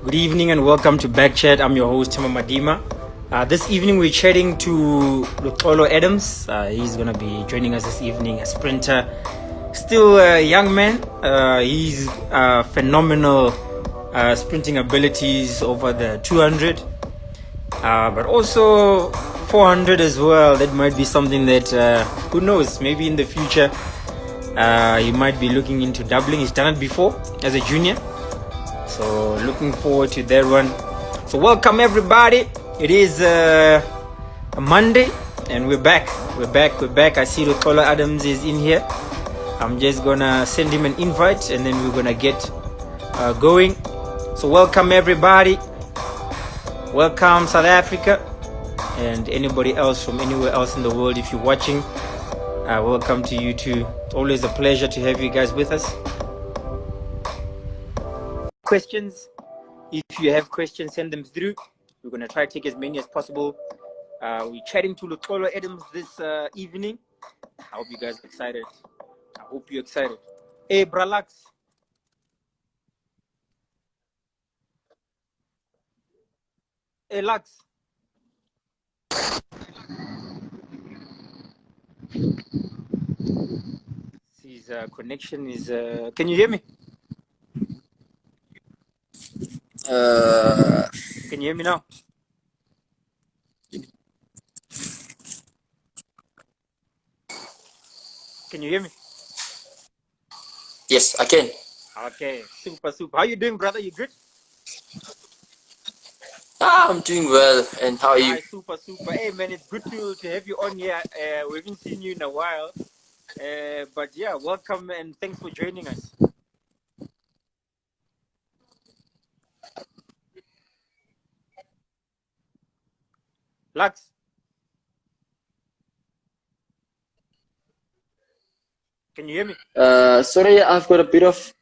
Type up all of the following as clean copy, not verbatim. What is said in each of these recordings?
Good evening and welcome to BackChat. I'm your host, Tima Madima. This evening we're chatting to Luxolo Adams. He's going to be joining us this evening, a sprinter. Still a young man. He's phenomenal sprinting abilities over the 200. But also 400 as well. That might be something that, who knows, maybe in the future he might be looking into doubling. He's done it before as a junior. So looking forward to that one. So welcome everybody. It is a Monday and we're back. I see Luxolo Adams is in here. I'm just gonna send him an invite and then we're gonna get going. So welcome everybody. Welcome South Africa and anybody else from anywhere else in the world. If you're watching, welcome to you too. It's always a pleasure to have you guys with us. Questions, if you have questions, send them through. We're going to try to take as many as possible. We're chatting to Luxolo Adams this evening. I hope you guys are excited. I hope you're excited. Hey, Bralax. Hey, Lux. His connection is... can you hear me? Can you hear me now? Can you hear me? Yes, I can. Okay, super. How you doing, brother? You good? I'm doing well. And how are you? Hi, super. Hey, man, it's good to have you on here. We haven't seen you in a while. But yeah, welcome and thanks for joining us. Lux. Can you hear me? Sorry, I've got a bit of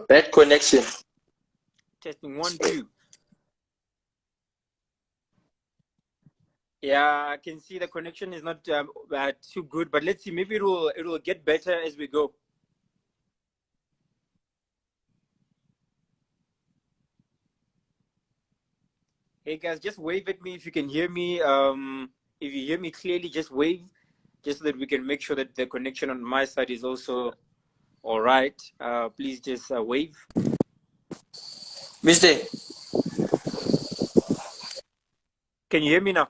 bad connection. Testing 1, 2. Yeah, I can see the connection is not too good, but let's see. Maybe it will get better as we go. Hey guys, just wave at me if you can hear me. If you hear me clearly, just wave, just so that we can make sure that the connection on my side is also all right. Please just wave. Mister. Can you hear me now?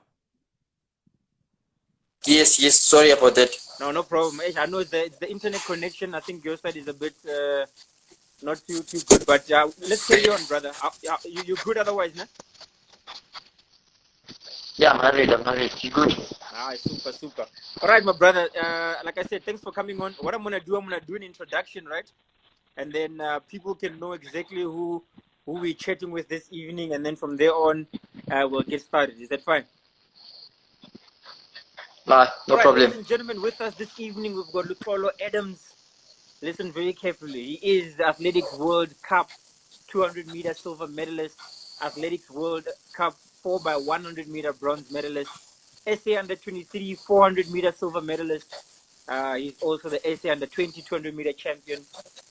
Yes. Sorry about that. No problem. I know it's the internet connection. I think your side is a bit not too good, but let's carry on, brother. You good otherwise, nah? Yeah, I'm married. You good? Super. All right, my brother. Like I said, thanks for coming on. What I'm gonna do an introduction, right? And then people can know exactly who we're chatting with this evening, and then from there on, we'll get started. Is that fine? No problem. Ladies and gentlemen, with us this evening, we've got Luxolo Adams. Listen very carefully. He is the Athletics World Cup 200-meter silver medalist, Athletics World Cup 4x100-meter bronze medalist, SA Under-23 400-meter silver medalist. He's also the SA Under-20 200-meter champion,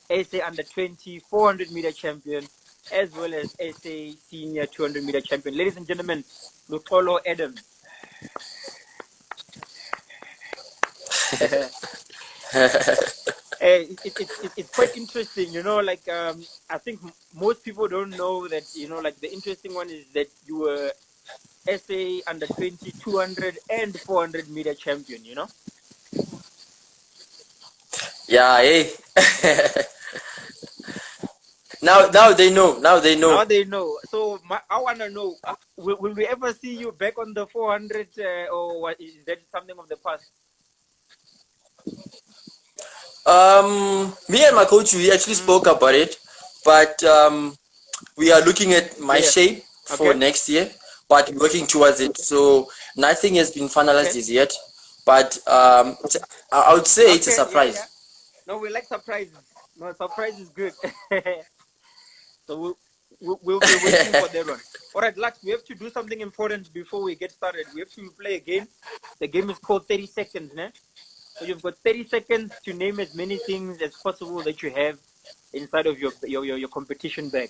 SA Under-20 400-meter champion, as well as SA Senior 200-meter champion. Ladies and gentlemen, Luxolo Adams. It's quite interesting, you know, like I think most people don't know that, you know, like the interesting one is that you were SA Under-20 200 and 400 meter champion, you know. Yeah, hey. Now they know. So I want to know, will we ever see you back on the 400 or what, is that something of the past? Me and my coach, we actually spoke about it, but we are looking at my shape for next year, but working towards it. So nothing has been finalized as yet, but I would say it's a surprise. Yeah. No, we like surprises. No, surprise is good. So we'll be waiting for that one. All right, Lux, we have to do something important before we get started. We have to play a game. The game is called 30 seconds, né? So you've got 30 seconds to name as many things as possible that you have inside of your competition bag.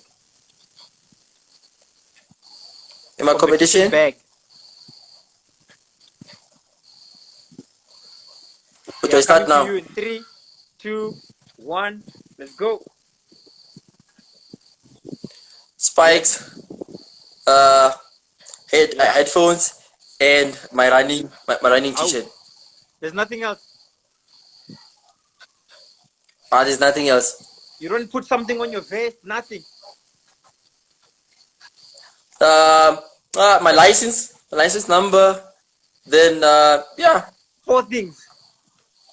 in my competition bag. do I start now? You in 3, 2, 1. Let's go. Spikes, headphones, and my running t-shirt. There's nothing else. There's nothing else. You don't put something on your vest. Nothing. My license number. Then 4 things.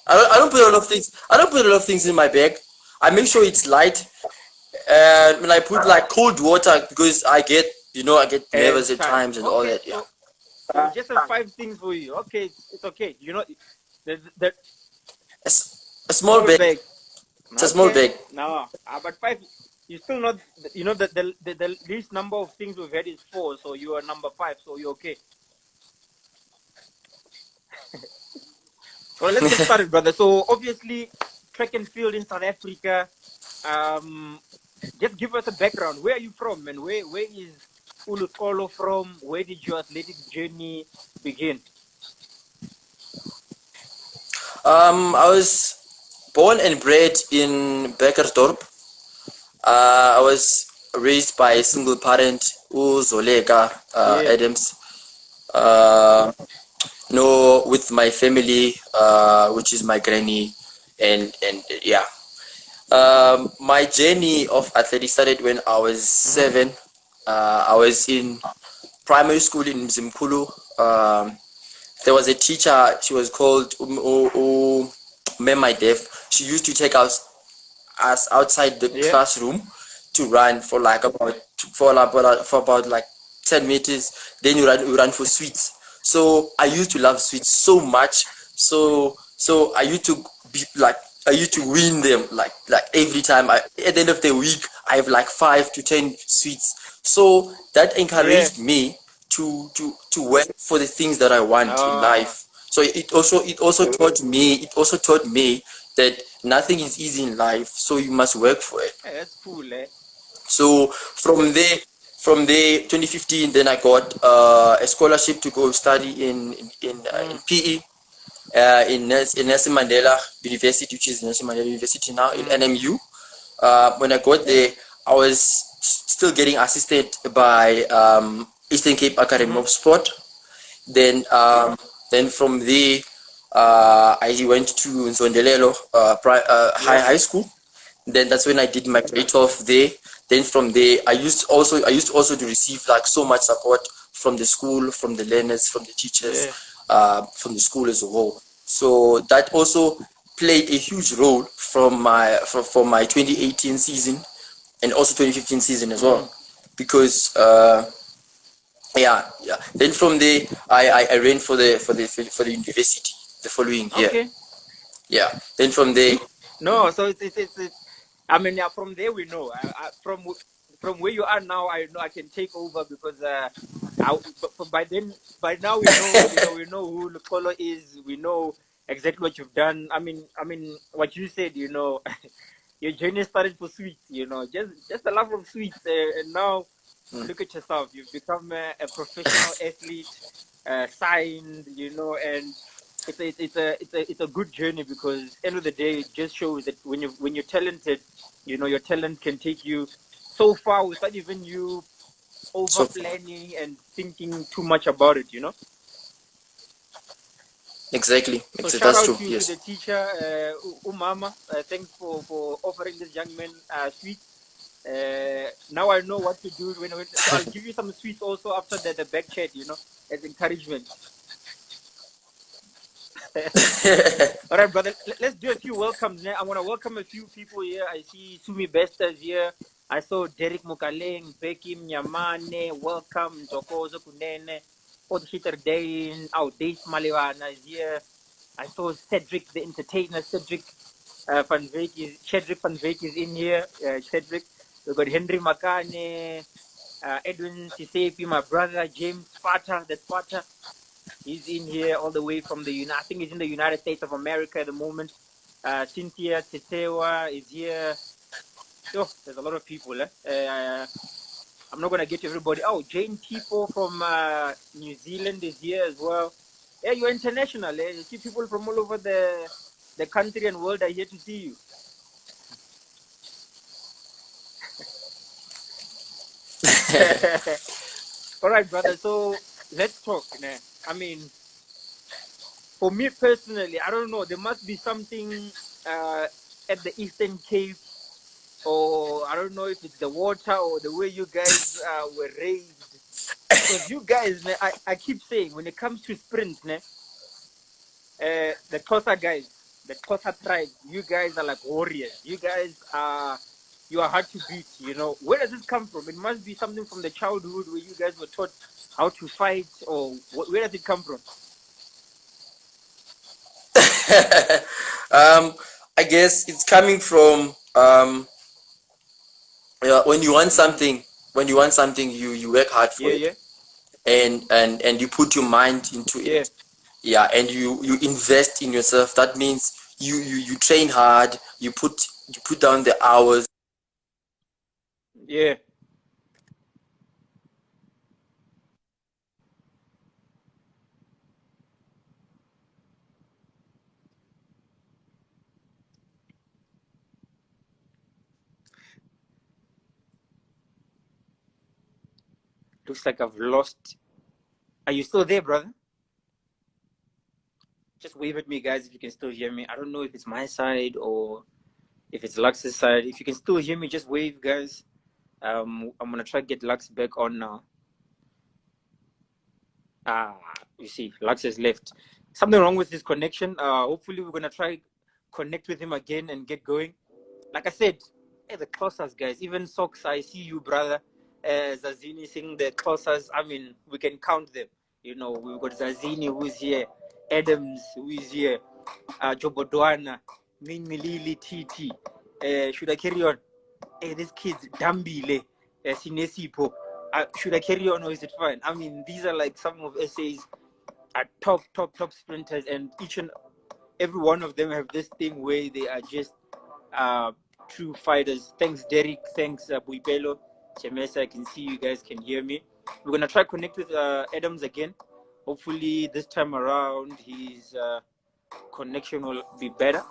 I don't put a lot of things. I don't put a lot of things in my bag. I make sure it's light. And when I put like cold water because I get nervous at times and all that. Yeah. So just have 5 things for you. Okay, it's okay. You know, A small bag. It's a small bag. No, but 5. You still not. You know the least number of things we've had is 4. So you are number 5. So you're okay. Well, let's get started, brother. So obviously, track and field in South Africa. Just give us a background. Where are you from, and where is Luxolo from? Where did your athletic journey begin? I was born and bred in Beckersdorp. I was raised by a single parent, Luxolo Adams. With my family, which is my granny, and yeah. My journey of athletics started when I was 7. I was in primary school in Mzimkulu. There was a teacher. She was called Memai Def. She used to take us outside the classroom to run for about like 10 meters. Then you run for sweets. So I used to love sweets so much. So I used to win them like every time. At the end of the week, I have like 5 to 10 sweets. So that encouraged me to work for the things that I want in life. So it also taught me that nothing is easy in life. So you must work for it. Hey, that's cool, eh? So from there, 2015, then I got a scholarship to go study in PE. In Nelson Mandela University, which is Nelson Mandela University now in NMU. When I got there, I was still getting assisted by Eastern Cape Academy of Sport. Then from there, I went to Nzondelelo high school. Then that's when I did my grade 12 there. Then from there, I used also to receive like so much support from the school, from the learners, from the teachers. From the school as a whole. So that also played a huge role for my 2018 season and also 2015 season as well. Because then from there I ran for the university the following year. Okay. Yeah. Then from there. No, so it's I mean, from there we know. From where you are now, I know I can take over because by now we know we know who Luxolo is. We know exactly what you've done. I mean what you said. Your journey started for sweets. Just the love of sweets, and now look at yourself. You've become a professional athlete, signed. And it's a good journey because end of the day it just shows that when you're talented, your talent can take you so far without even you over planning and thinking too much about it. Exactly. So shout That's out true. to Yes. the teacher, Umama. Thanks for offering this young man sweets. Now I know what to do so I'll give you some sweets also after the BackChat, as encouragement. All right, brother. Let's do a few welcomes. I want to welcome a few people here. I see Sumi Bestas here. I saw Derek Mukaleng, Becky Nyamane. Welcome, Tokozo Kunene, Odhitter Dain, Dave Maliwana is here. I saw Cedric the Entertainer, Cedric Van Veek is in here. Cedric. We got Henry Makane, Edwin Sisepi, my brother, James Sparta, the Sparta. He's in here all the way from I think he's in the United States of America at the moment. Cynthia Tetewa is here. There's a lot of people. I'm not gonna get to everybody. Oh, Jane Tipo from New Zealand is here as well. Yeah, you're international. Eh? You see people from all over the country and world are here to see you. All right, brother. So let's talk. Nah. I mean, for me personally, I don't know. There must be something at the Eastern Cape, or I don't know if it's the water or the way you guys were raised. Because you guys, I keep saying, when it comes to sprints, the Xhosa guys, the Xhosa tribe, you guys are like warriors. You guys you are hard to beat. You know, where does this come from? It must be something from the childhood where you guys were taught how to fight, or where does it come from? I guess it's coming from when you want something, you work hard for it, and you put your mind into it. Yeah, and you invest in yourself. That means you train hard, you put down the hours. Yeah. Looks like I've lost. Are you still there, brother? Just wave at me, guys, if you can still hear me. I don't know if it's my side or if it's Lux's side. If you can still hear me, just wave, guys. I'm gonna try to get Lux back on now. You see, Lux has left. Something wrong with his connection. Hopefully we're gonna try connect with him again and get going. Like I said, hey, the Xhosas, guys. Even Socks, I see you, brother. Zazini sing the Xhosas. I mean, we can count them. You know, we've got Zazini who's here, Adams who is here, Jobodwana, Min Milili Titi. Should I carry on? Hey, this kid's Dambile, Sinesipo. Should I carry on or is it fine? I mean, these are like some of essays are top sprinters, and each and every one of them have this thing where they are just true fighters. Thanks, Derek. Thanks, Buipelo. Chemesa, I can see you guys can hear me. We're gonna try connect with Adams again. Hopefully this time around his connection will be better.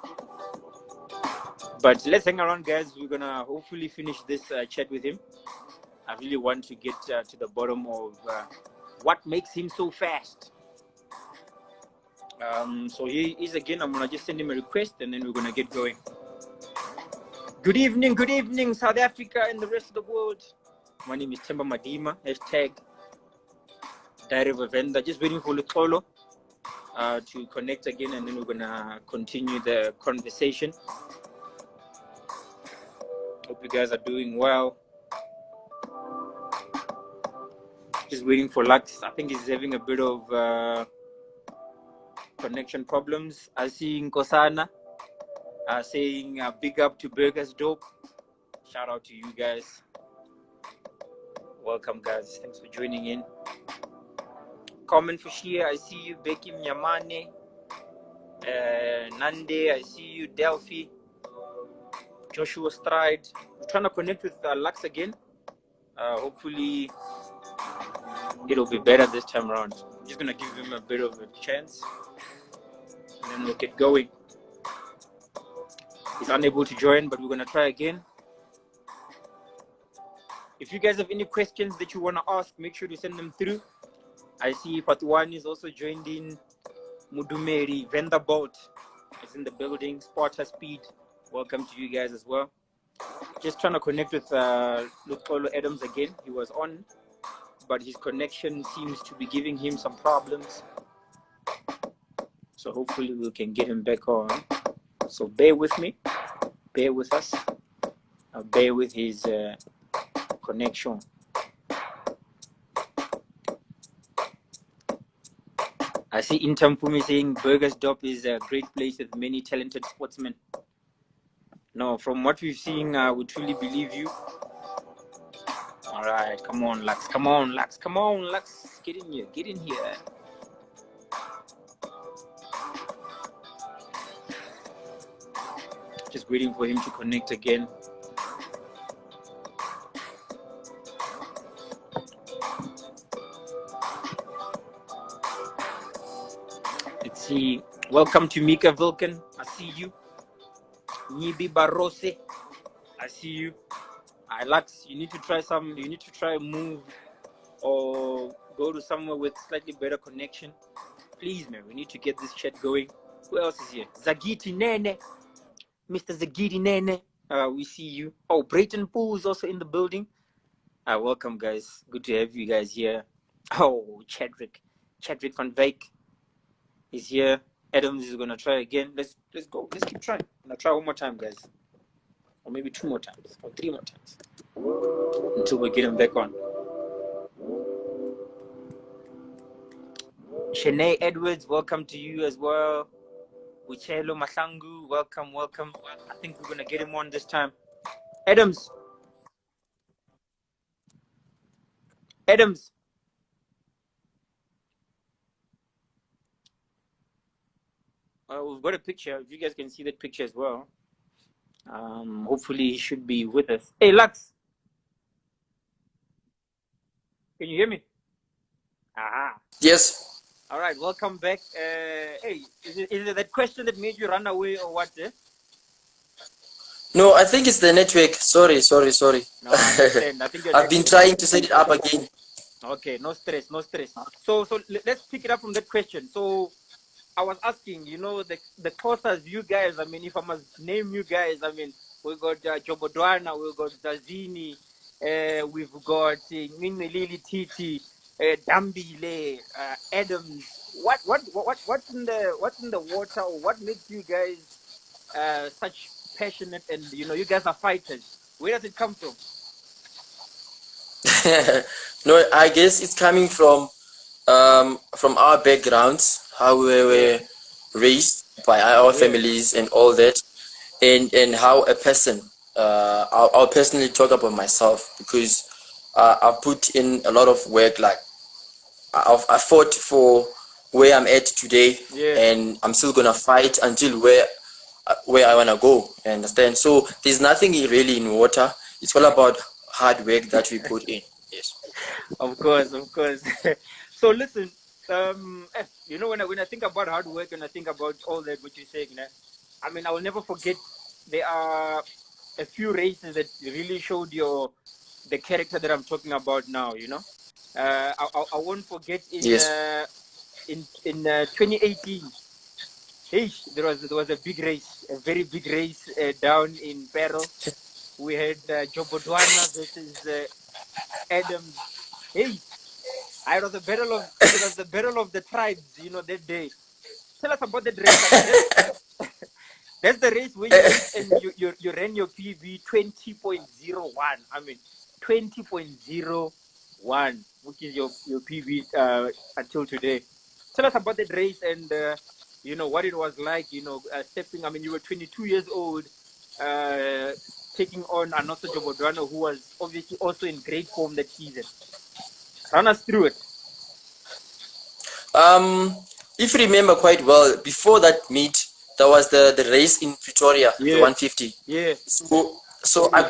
But let's hang around, guys. We're gonna hopefully finish this chat with him. I really want to get to the bottom of what makes him so fast. So he is again. I'm gonna just send him a request and then we're gonna get going. Good evening, South Africa and the rest of the world. My name is Temba Madima. Hashtag Diary of a Vendor. Just waiting for Luxolo to connect again, and then we're gonna continue the conversation. Hope you guys are doing well. Just waiting for Lux. I think he's having a bit of connection problems. I see Nkosana saying big up to Burgers Dope. Shout out to you guys. Welcome, guys. Thanks for joining in. Comment for Shia. I see you. Becky Mnyamane. Nande. I see you. Delphi. Joshua Stride. We're trying to connect with Lux again. Hopefully it'll be better this time around. I'm just gonna give him a bit of a chance and then we'll get going. He's unable to join, but we're gonna try again. If you guys have any questions that you want to ask, make sure to send them through. I see Patuan is also joined in. Mudumeri, Vanderbolt is in the building. Sparta Speed, welcome to you guys as well. Just trying to connect with Luxolo Adams again. He was on, but his connection seems to be giving him some problems. So hopefully we can get him back on. So bear with me, bear with us, bear with his connection. I see Intampumi saying Burgers Dop is a great place with many talented sportsmen. No, from what we've seen, we truly believe you. All right, come on, Lux. Come on, Lux. Come on, Lux. Get in here. Get in here. Just waiting for him to connect again. see. Welcome to Mika Vilken. I see you. Nibi Barose. I see you. Lux, you need to try move or go to somewhere with slightly better connection. Please, man, we need to get this chat going. Who else is here? Zagiti Nene. Mr. Zagiti Nene. We see you. Oh, Brayton Poole is also in the building. Welcome, guys. Good to have you guys here. Oh, Chadwick van Wyk is here. Adams is gonna try again. Let's go. Let's keep trying. I'm gonna try one more time, guys, or maybe 2 more times, or 3 more times, until we get him back on. Shanae Edwards, welcome to you as well. Uchelo Masangu, welcome. I think we're gonna get him on this time. Adams. We've got a picture. If you guys can see that picture as well. Hopefully he should be with us. Hey, Lux. Can you hear me? Yes. All right, welcome back. Hey, is it that question that made you run away or what? No, I think it's the network. Sorry. No, I understand. I think I've been trying to set it up again. Okay, no stress. So let's pick it up from that question. So I was asking, the closest you guys, I mean, if I must name you guys, I mean, we got Jobodwana, we got Zazini, we've got Minelili Titi, Dambile, Adams. What's in the water, or what makes you guys such passionate, and you guys are fighters? Where does it come from? No, I guess it's coming from our backgrounds, how we were raised by our families and all that, and how a person. I'll personally talk about myself, because I put in a lot of work. Like I fought for where I'm at today, and I'm still gonna fight until where I wanna go. You understand? So there's nothing really in water. It's all about hard work that we put in. Yes. Of course. So listen, when I think about hard work and I think about all that what you're saying, I mean, I will never forget. There are a few races that really showed the character that I'm talking about now. I won't forget in 2018. Hey, there was a big race, a very big race down in Peril. We had Jobodwana versus Adams. Hey, it was the battle of the tribes, that day. Tell us about that race. That's the race where you ran your PB 20.01. I mean, 20.01, which is your PB until today. Tell us about that race and what it was like. Stepping. I mean, you were 22 years old, taking on Anoso Jobodwana, who was obviously also in great form that season. Run us through it. If you remember quite well, before that meet, there was the race in Pretoria, the 150. Yeah. So I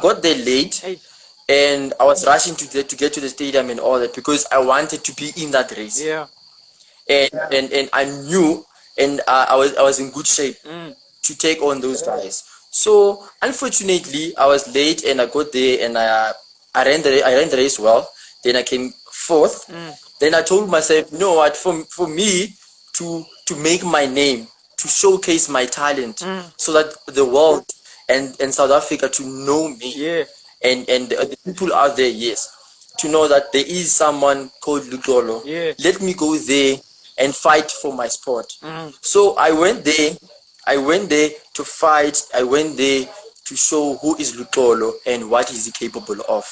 got there late, and I was rushing to get to the stadium and all that, because I wanted to be in that race. Yeah. And I knew, and I was in good shape to take on those guys. So unfortunately, I was late, and I got there, and I ran the race well. Then I came fourth. Then I told myself, you know what, for me to make my name, to showcase my talent, so that the world and South Africa to know me, and the people out there, to know that there is someone called Luxolo. Let me go there and fight for my sport. So I went there to fight. I went there to show who is Luxolo and what is he capable of.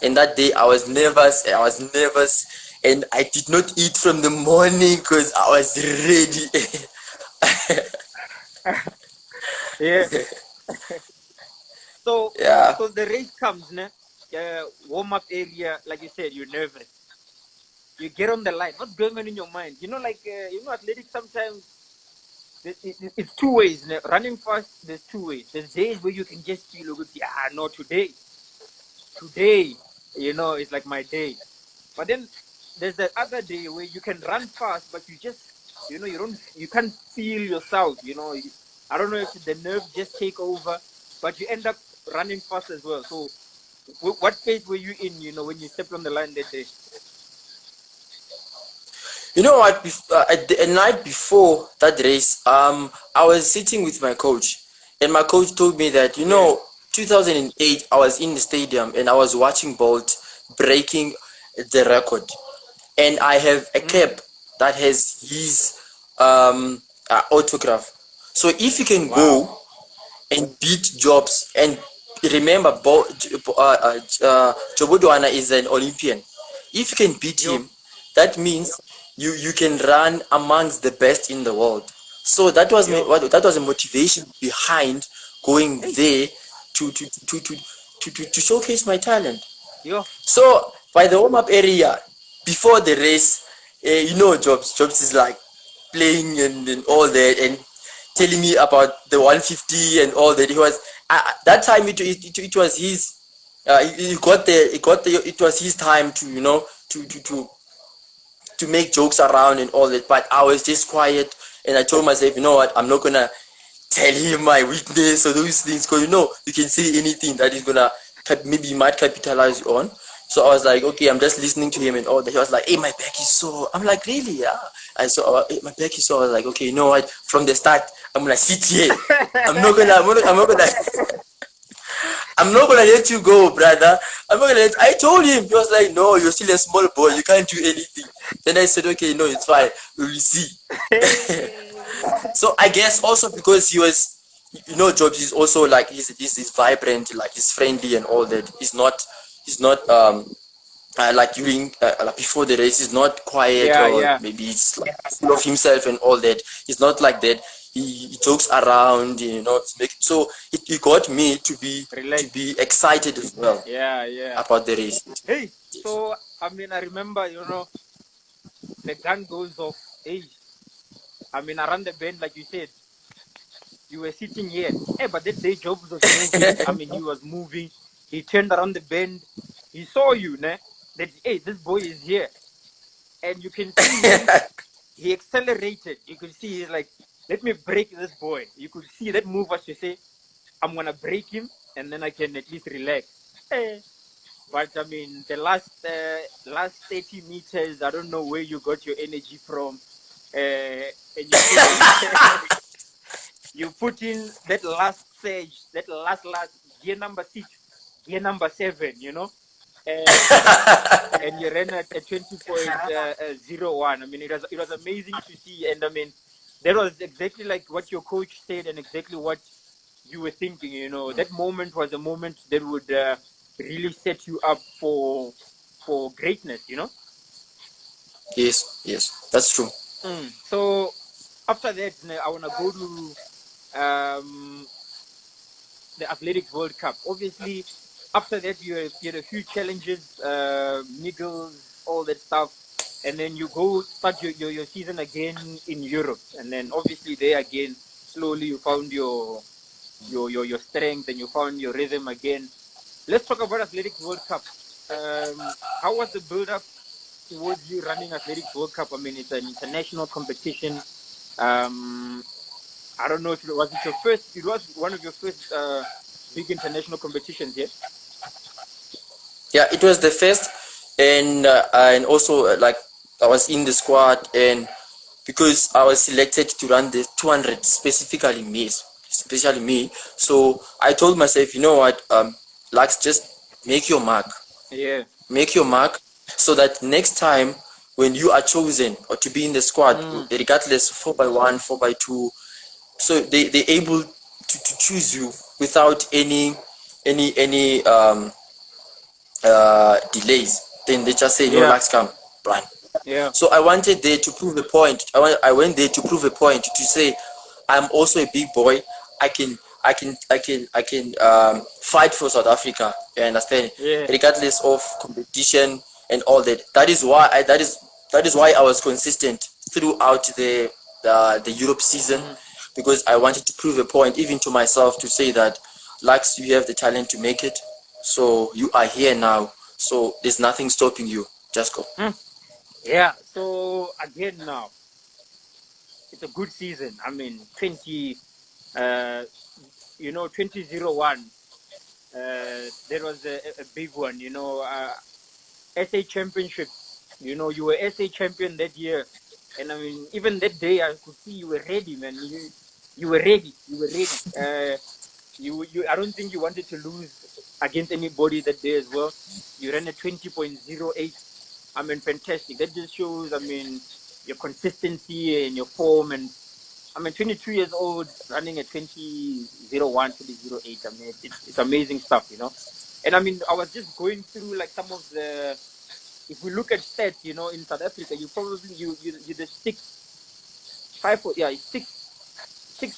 And that day I was nervous, and I did not eat from the morning because I was ready. So the race comes, warm up area, like you said, you're nervous. You get on the line. What's going on in your mind? Athletics sometimes it's two ways. Running fast, there's two ways. There's days where you can just feel, no, today, it's like my day. But then there's the other day where you can run fast, but you just you can't feel yourself. I don't know if the nerves just take over, but you end up running fast as well. So, what phase were you in? When you stepped on the line that day. You know what? A night before that race, I was sitting with my coach, and my coach told me that 2008, I was in the stadium and I was watching Bolt breaking the record, and I have a cap that has his autograph. So if you can go and beat Jobs, and remember, Jobodwana is an Olympian. If you can beat him, that means you can run amongst the best in the world. So that was that was a motivation behind going there to showcase my talent. So by the warm up area before the race, Jobs is like playing and all that, and telling me about the 150 and all that. He was that time it was his. It was his time to to make jokes around and all that. But I was just quiet, and I told myself, you know what, I'm not gonna tell him my weakness or those things, because you can say anything that is gonna maybe he might capitalize on. So I was like, okay, I'm just listening to him and all that. He was like, hey, my back is sore. I'm like, really? Yeah. I saw my back is sore. I was like, okay, you know what? From the start, I'm gonna sit here. I'm not gonna I'm not gonna let you go, brother. I'm not gonna let. I told him. He was like, no, you're still a small boy. You can't do anything. Then I said, okay, no, it's fine. We will see. So I guess also because he was, Jobs is also like he's vibrant, like he's friendly and all that. He's not like during like before the race, he's not quiet, or maybe it's like full of himself and all that. He's not like that. He jokes around, so it got me to be excited as well. About the race. Hey, so I remember, the gun goes off. Hey, around the bend, like you said, you were sitting here. Hey, but that day Jobs was moving. He was moving. He turned around the bend. He saw you, ne? That, hey, this boy is here. And you can see he accelerated. You could see he's like, let me break this boy. You could see that move was to say, I'm going to break him and then I can at least relax. But the last 30 meters, I don't know where you got your energy from. And you put in that last surge, that last gear number 6, gear number 7, and you ran at 20.01. It was amazing to see, and that was exactly like what your coach said and exactly what you were thinking. That moment was a moment that would really set you up for greatness. Yes, that's true. So after that, I want to go to the Athletics World Cup. Obviously, after that, you had a few challenges, niggles, all that stuff. And then you go start your season again in Europe. And then obviously there again, slowly you found your strength and you found your rhythm again. Let's talk about Athletics World Cup. How was the build-up towards you running Athletics World Cup? It's an international competition. I don't know if it was your first. It was one of your first big international competitions, yeah. Yeah, it was the first, and also like I was in the squad, and because I was selected to run the 200, especially me. So I told myself, you know what, Lux, just make your mark. Yeah. Make your mark, so that next time when you are chosen or to be in the squad, regardless 4x1, 4x2, so they're able to choose you without any delays. Then they just say, no, Lux, come, run. Yeah. So I wanted there to prove a point. I went there to prove a point, to say I'm also a big boy. I can fight for South Africa. You understand? Yeah. Regardless of competition and all that. That is why I was consistent throughout the Europe season, because I wanted to prove a point, even to myself, to say that, Lux, you have the talent to make it. So you are here now. So there's nothing stopping you. Just go. Yeah. So again now, it's a good season. I mean, 2001. There was a big one. SA Championships. You were SA champion that year, and I mean, even that day, I could see you were ready, man. You were ready. You were ready. I don't think you wanted to lose against anybody that day as well. You ran a 20.08. I mean, fantastic. That just shows, I mean, your consistency and your form. And I mean, 22 years old, running a 20.01, 20.08. I mean, it's amazing stuff, And I mean, I was just going through like some of the. If we look at stats, in South Africa, you probably you're the sixth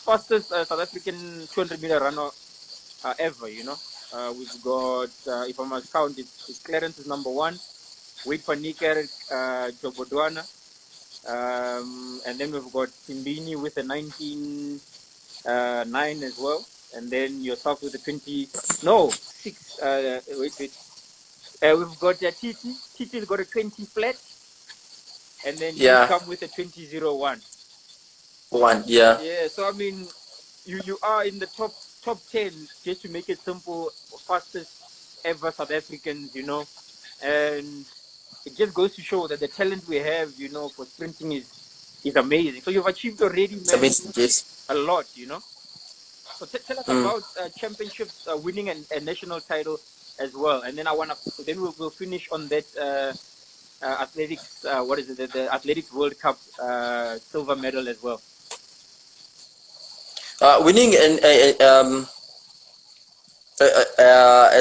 fastest South African 200-meter runner ever. We've got, if I must count, it's Clarence is number 1. Wade van Niekerk, Jobodwana, and then we've got Simbini with a 19.9 as well, and then yourself with a 6. Wait. We've got Titi. Titi's got a 20 flat, and then you come with a 20.01. Yeah. Yeah. So I mean, you are in the top 10, just to make it simple, fastest ever South Africans, and it just goes to show that the talent we have, for sprinting is amazing. So you've achieved already, man, a lot, So tell us about championships, winning a national title as well, and then we'll finish on that athletics. What is it? The Athletics World Cup silver medal as well. Winning a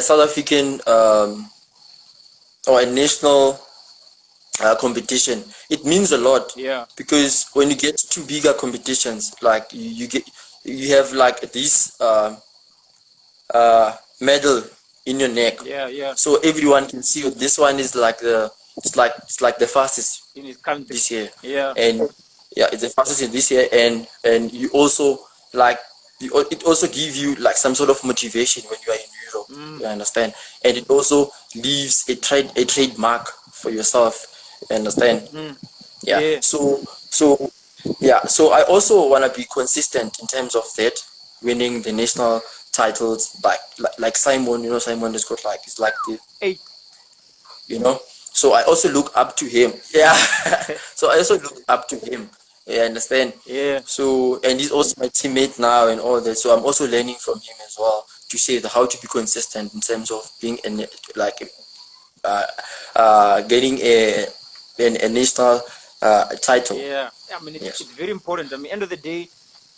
South African or a national competition, it means a lot. Yeah. Because when you get to bigger competitions, like you have like this medal in your neck. Yeah. So everyone can see this one is like the fastest in his country this year. Yeah. And it's the fastest in this year, and you also it also gives you like some sort of motivation when you are in Europe. You understand? And it also leaves a trademark for yourself. You understand? Yeah. So I also want to be consistent in terms of that, winning the national titles, like Simon. Simon has got it's like the 8. So I also look up to him. Yeah. So I also look up to him. Yeah, understand? Yeah. So, and he's also my teammate now and all that. So I'm also learning from him as well to say how to be consistent in terms of being getting a national title. Yeah. I mean, it's very important. I mean, end of the day,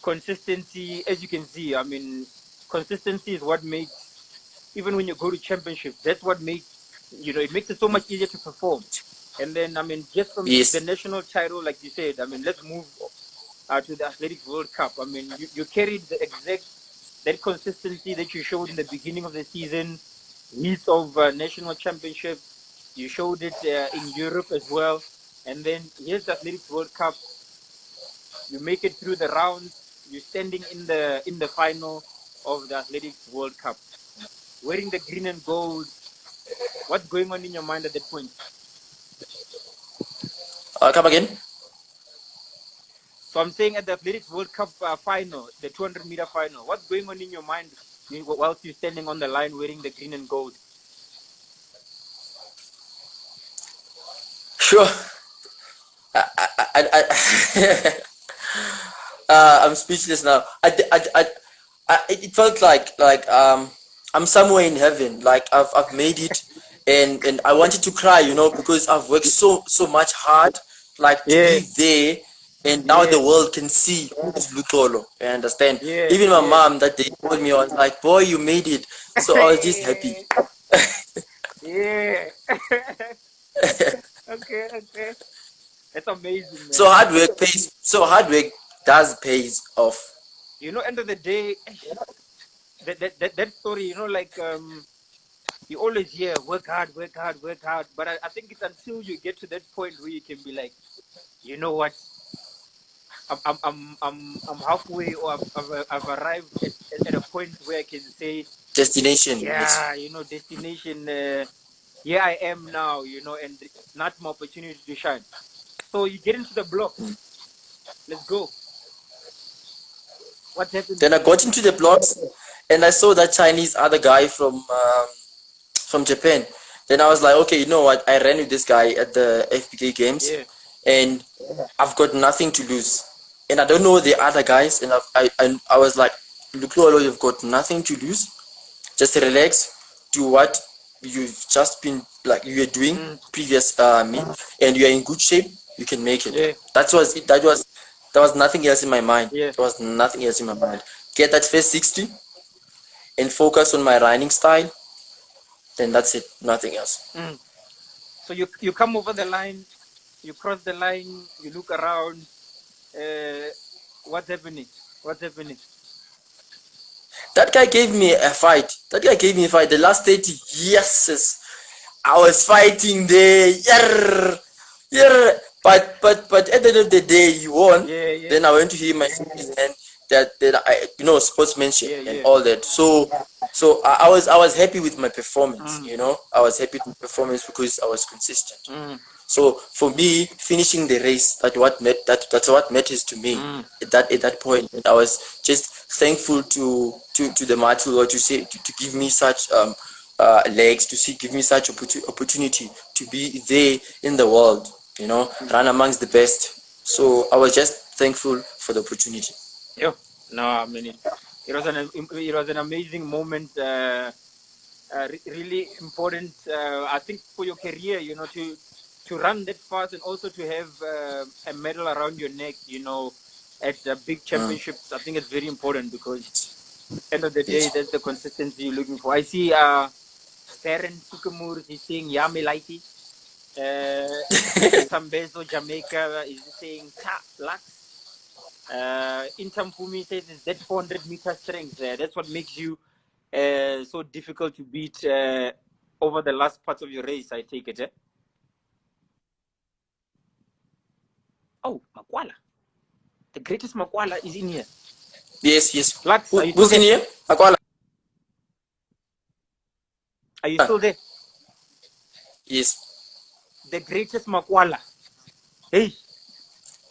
consistency, as you can see, I mean, consistency is what makes, even when you go to championships, that's what makes, it makes it so much easier to perform. And then, I mean, just from the national title, like you said, I mean, let's move to the Athletics World Cup. I mean, you carried that consistency that you showed in the beginning of the season, heats of national championships. You showed it in Europe as well. And then here's the Athletics World Cup. You make it through the rounds. You're standing in the final of the Athletics World Cup, wearing the green and gold. What's going on in your mind at that point? Come again? So I'm saying at the Athletics World Cup final, the 200-meter final, what's going on in your mind whilst you're standing on the line wearing the green and gold? Sure. I'm speechless now. It felt like I'm somewhere in heaven. Like I've made it, and I wanted to cry, because I've worked so much hard, to be there, and now the world can see who is Luxolo. You understand? Even my mom that day told me, I was like, "Boy, you made it." So I was just happy. Yeah. Okay. That's amazing, man. So hard work pays. So hard work does pays off. End of the day, that story, you always hear work hard. But I think it's until you get to that point where you can be like, you know what? I'm halfway, or I've arrived at a point where I can say destination. Yeah, destination. Here I am now, and not my opportunity to shine. So you get into the block. Let's go. What happened? Then I got into the blocks, and I saw that Chinese other guy from Japan. Then I was like, okay, you know what? I ran with this guy at the FPK games, Yeah. and I've got nothing to lose. And I don't know the other guys, and I was like, Luxolo, you've got nothing to lose. Just relax, do what you've just been like you were doing previous meet, and you are in good shape. You can make it. Yeah. That was it. There was nothing else in my mind. Yeah. There was nothing else in my mind. Get that first 60 and focus on my running style. Then that's it. Nothing else. So you come over the line, you cross the line, you look around. What's happening? What's happening? That guy gave me a fight. The last 30 years, I was fighting there. Yeah, yeah. But at the end of the day, he won. Yeah. Then I went to him and that I sportsmanship and all that. So I was happy with my performance. I was happy with my performance because I was consistent. So for me, finishing the race, that's what matters to me at that point. And I was just thankful to the Matu Lord to give me such legs, give me such opportunity to be there in the world, run amongst the best. So I was just thankful for the opportunity. Yeah, no, I mean it was an amazing moment. Really important, I think, for your career, to run that fast and also to have a medal around your neck, at the big championships. I think it's very important because at the end of the day, that's the consistency you're looking for. I see Darren Tukamur is saying Yami Lighty. Sambezo Jamaica is saying Ta Lux. Intam Pumi says it's that 400 meter strength. That's what makes you so difficult to beat over the last part of your race, I take it. Oh, Makwala. The greatest Makwala is in here. Yes. Lux, who's in here? Makwala. Are you still there? Yes. The greatest Makwala. Hey,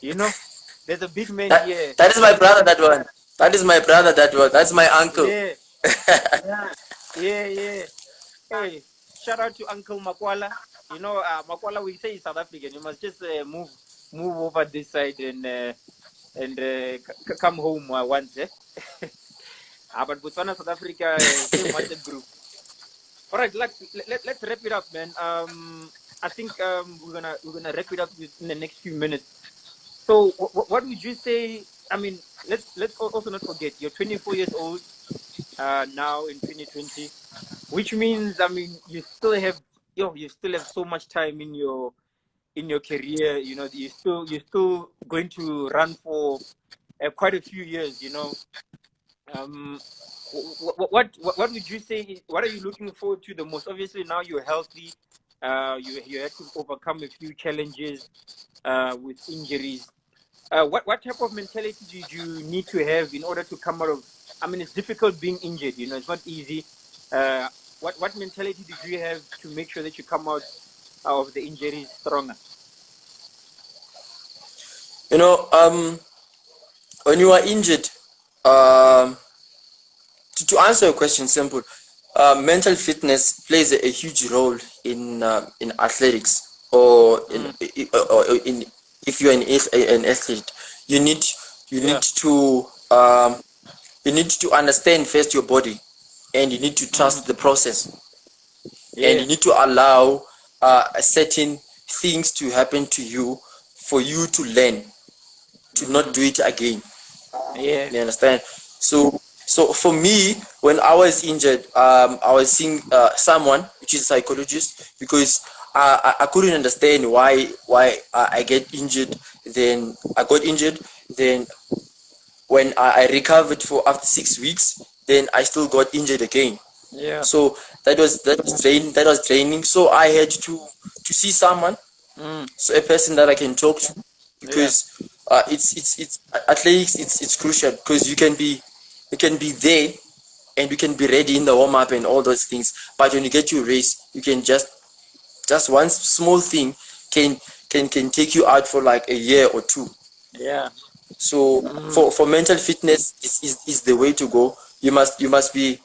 there's a big man here. That is my brother, that one. That's my uncle. Yeah. Yeah. Hey, shout out to Uncle Makwala. Makwala, we say is South African. You must just move over this side and come home once. But Botswana, South Africa, same wanted group. All right, let's wrap it up, man. I think we're gonna wrap it up in the next few minutes. So, what would you say? I mean, let's also not forget you're 24 years old now in 2020, which means you still have so much time in your career. You're still going to run for quite a few years. What would you say? What are you looking forward to the most? Obviously, now you're healthy. You had to overcome a few challenges with injuries. What type of mentality did you need to have in order to come out of? It's difficult being injured. It's not easy. What mentality did you have to make sure that you come out of the injuries stronger? When you are injured, to answer your question, simple. Mental fitness plays a huge role in athletics, or if you're an athlete, you need to understand first your body, and you need to trust the process, and you need to allow certain things to happen to you for you to learn to not do it again. You understand? So for me, when I was injured, I was seeing someone, which is a psychologist, because I couldn't understand why I get injured. Then I got injured. Then when I recovered after 6 weeks, then I still got injured again. So that was draining. So I had to see someone, so a person that I can talk to, because it's athletics. It's crucial, because you can be there and you can be ready in the warm up and all those things, but when you get to a race, you can just one small thing can take you out for like a year or two. So for mental fitness is the way to go. You must be it must be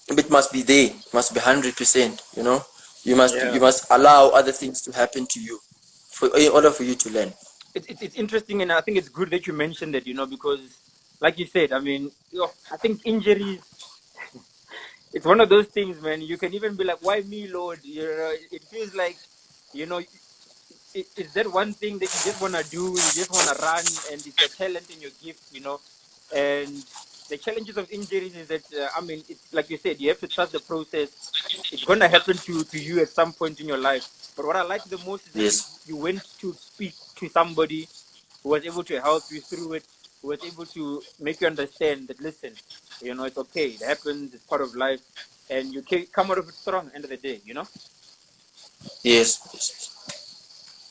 it must be there. It must be 100%. You know, you must allow other things to happen to you in order for you to learn. It's interesting, and I think it's good that you mentioned it, because like you said, I mean, I think injuries, it's one of those things, man. You can even be like, why me, Lord? It feels like, you know, it's that one thing that you just want to do, you just want to run, and it's your talent and your gift, and the challenges of injuries is that, I mean, it's like you said, you have to trust the process. It's going to happen to you at some point in your life. But what I like the most is that Yes. you went to speak to somebody who was able to help you through it, who was able to make you understand that, listen, it's okay. It happens. It's part of life. And you can come out of it strong at the end of the day. Yes.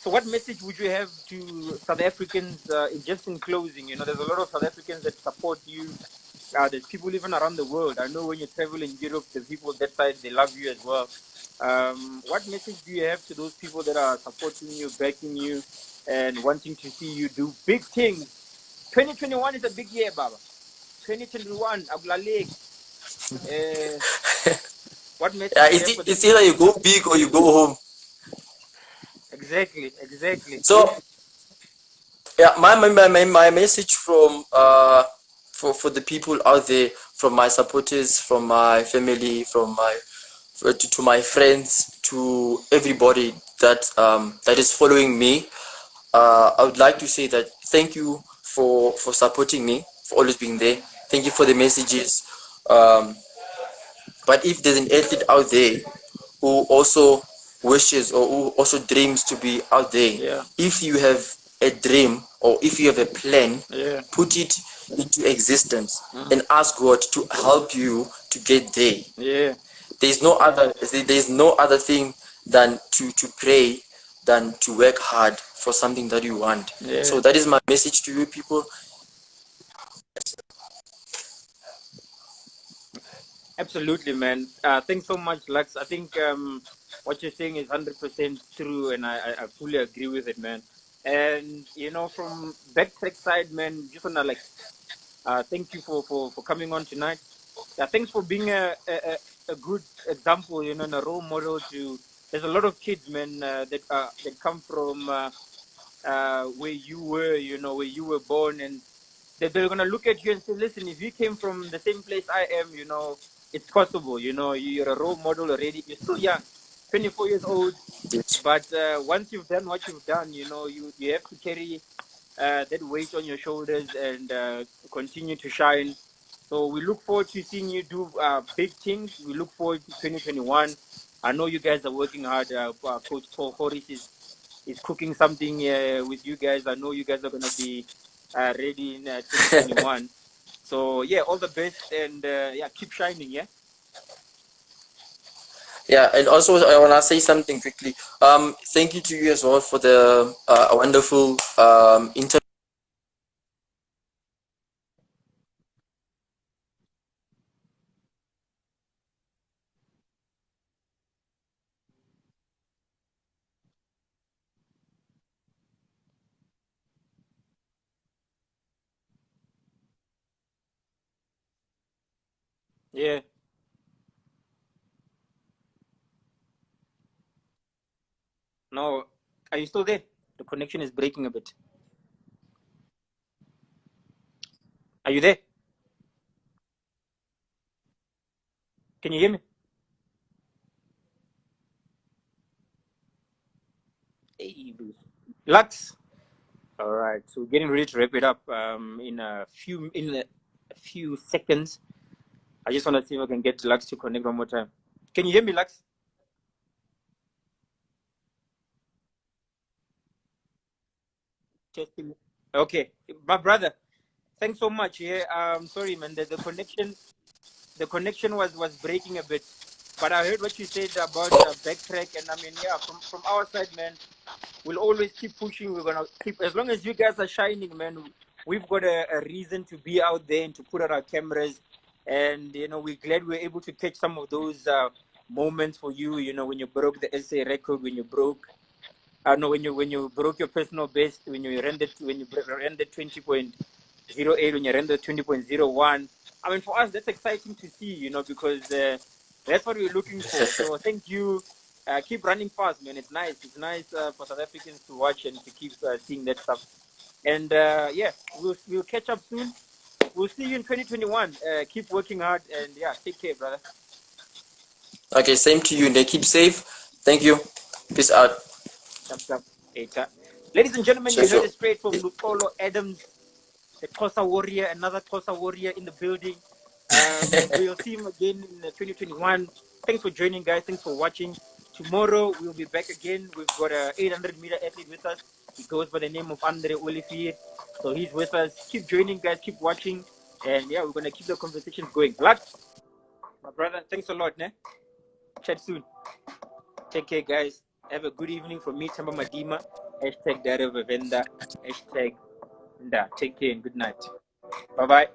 So what message would you have to South Africans, just in closing? There's a lot of South Africans that support you. There's people even around the world. I know when you travel in Europe, the people that side, they love you as well. What message do you have to those people that are supporting you, backing you, and wanting to see you do big things? 2021 is a big year, Baba. 2021, Abulaleg. What message do you have for them? It's either you go big or you go home. Exactly. So yeah, my message from for the people out there, from my supporters, from my family, to my friends, to everybody that is following me, I would like to say that thank you for supporting me, for always being there. Thank you for the messages. But if there's an athlete out there who also wishes or who also dreams to be out there, Yeah. if you have a dream or if you have a plan, Yeah. put it into existence and ask God to help you to get there. Yeah. There's no other thing than to pray, than to work hard for something that you want. Yeah. So that is my message to you people. Absolutely, man. Thanks so much, Lux. I think what you're saying is 100% true, and I fully agree with it, man. And from Backtrack side, man, just wanna thank you for coming on tonight. Yeah, thanks for being a good example, and a role model to. There's a lot of kids, man, that come from where you were, where you were born, and they're gonna look at you and say, listen, if you came from the same place I am, it's possible. You're a role model already. You're still young, 24 years old, but once you've done what you've done, you have to carry that weight on your shoulders and continue to shine. So we look forward to seeing you do big things. We look forward to 2021. I know you guys are working hard. Coach Paul Horis is cooking something with you guys. I know you guys are gonna be ready in 2021. So yeah, all the best, and keep shining. Yeah. Yeah, and also I want to say something quickly. Thank you to you as well for the wonderful interview. Yeah. No, are you still there? The connection is breaking a bit. Are you there? Can you hear me? Hey, Lux. All right, so we're getting ready to wrap it up. In a few seconds, I just want to see if I can get Lux to connect one more time. Can you hear me, Lux? Testing. Okay, my brother. Thanks so much. Yeah. Sorry, man. The connection was breaking a bit, but I heard what you said about backtrack, and I mean, yeah, from our side, man, we'll always keep pushing. We're gonna keep, as long as you guys are shining, man. We've got a reason to be out there and to put out our cameras, and we're glad we're able to catch some of those moments for you. When you broke the SA record, when you broke No, when you broke your personal best, when you rendered 20.08, when you rendered 20.01. I mean, for us, that's exciting to see, you know, because that's what we're looking for. So thank you. Keep running fast, man. It's nice. It's nice for South Africans to watch and to keep seeing that stuff. And yeah, we'll catch up soon. We'll see you in 2021. Keep working hard and yeah, take care, brother. Okay, same to you. They keep safe. Thank you. Peace out. Ladies and gentlemen, you Sure, heard sure. it straight from Luxolo Adams, the Xhosa warrior, another Xhosa warrior in the building. We'll see him again in 2021. Thanks for joining, guys. Thanks for watching. Tomorrow we'll be back again. We've got a 800-meter athlete with us. He goes by the name of Andre Olivier. So he's with us. Keep joining, guys. Keep watching. And yeah, we're gonna keep the conversations going. Lux, my brother, thanks a lot, ne? Chat soon. Take care, guys. Have a good evening from me, Tamba Madima. Hashtag Dare Vivenda. Hashtag Nda. Take care and good night. Bye bye.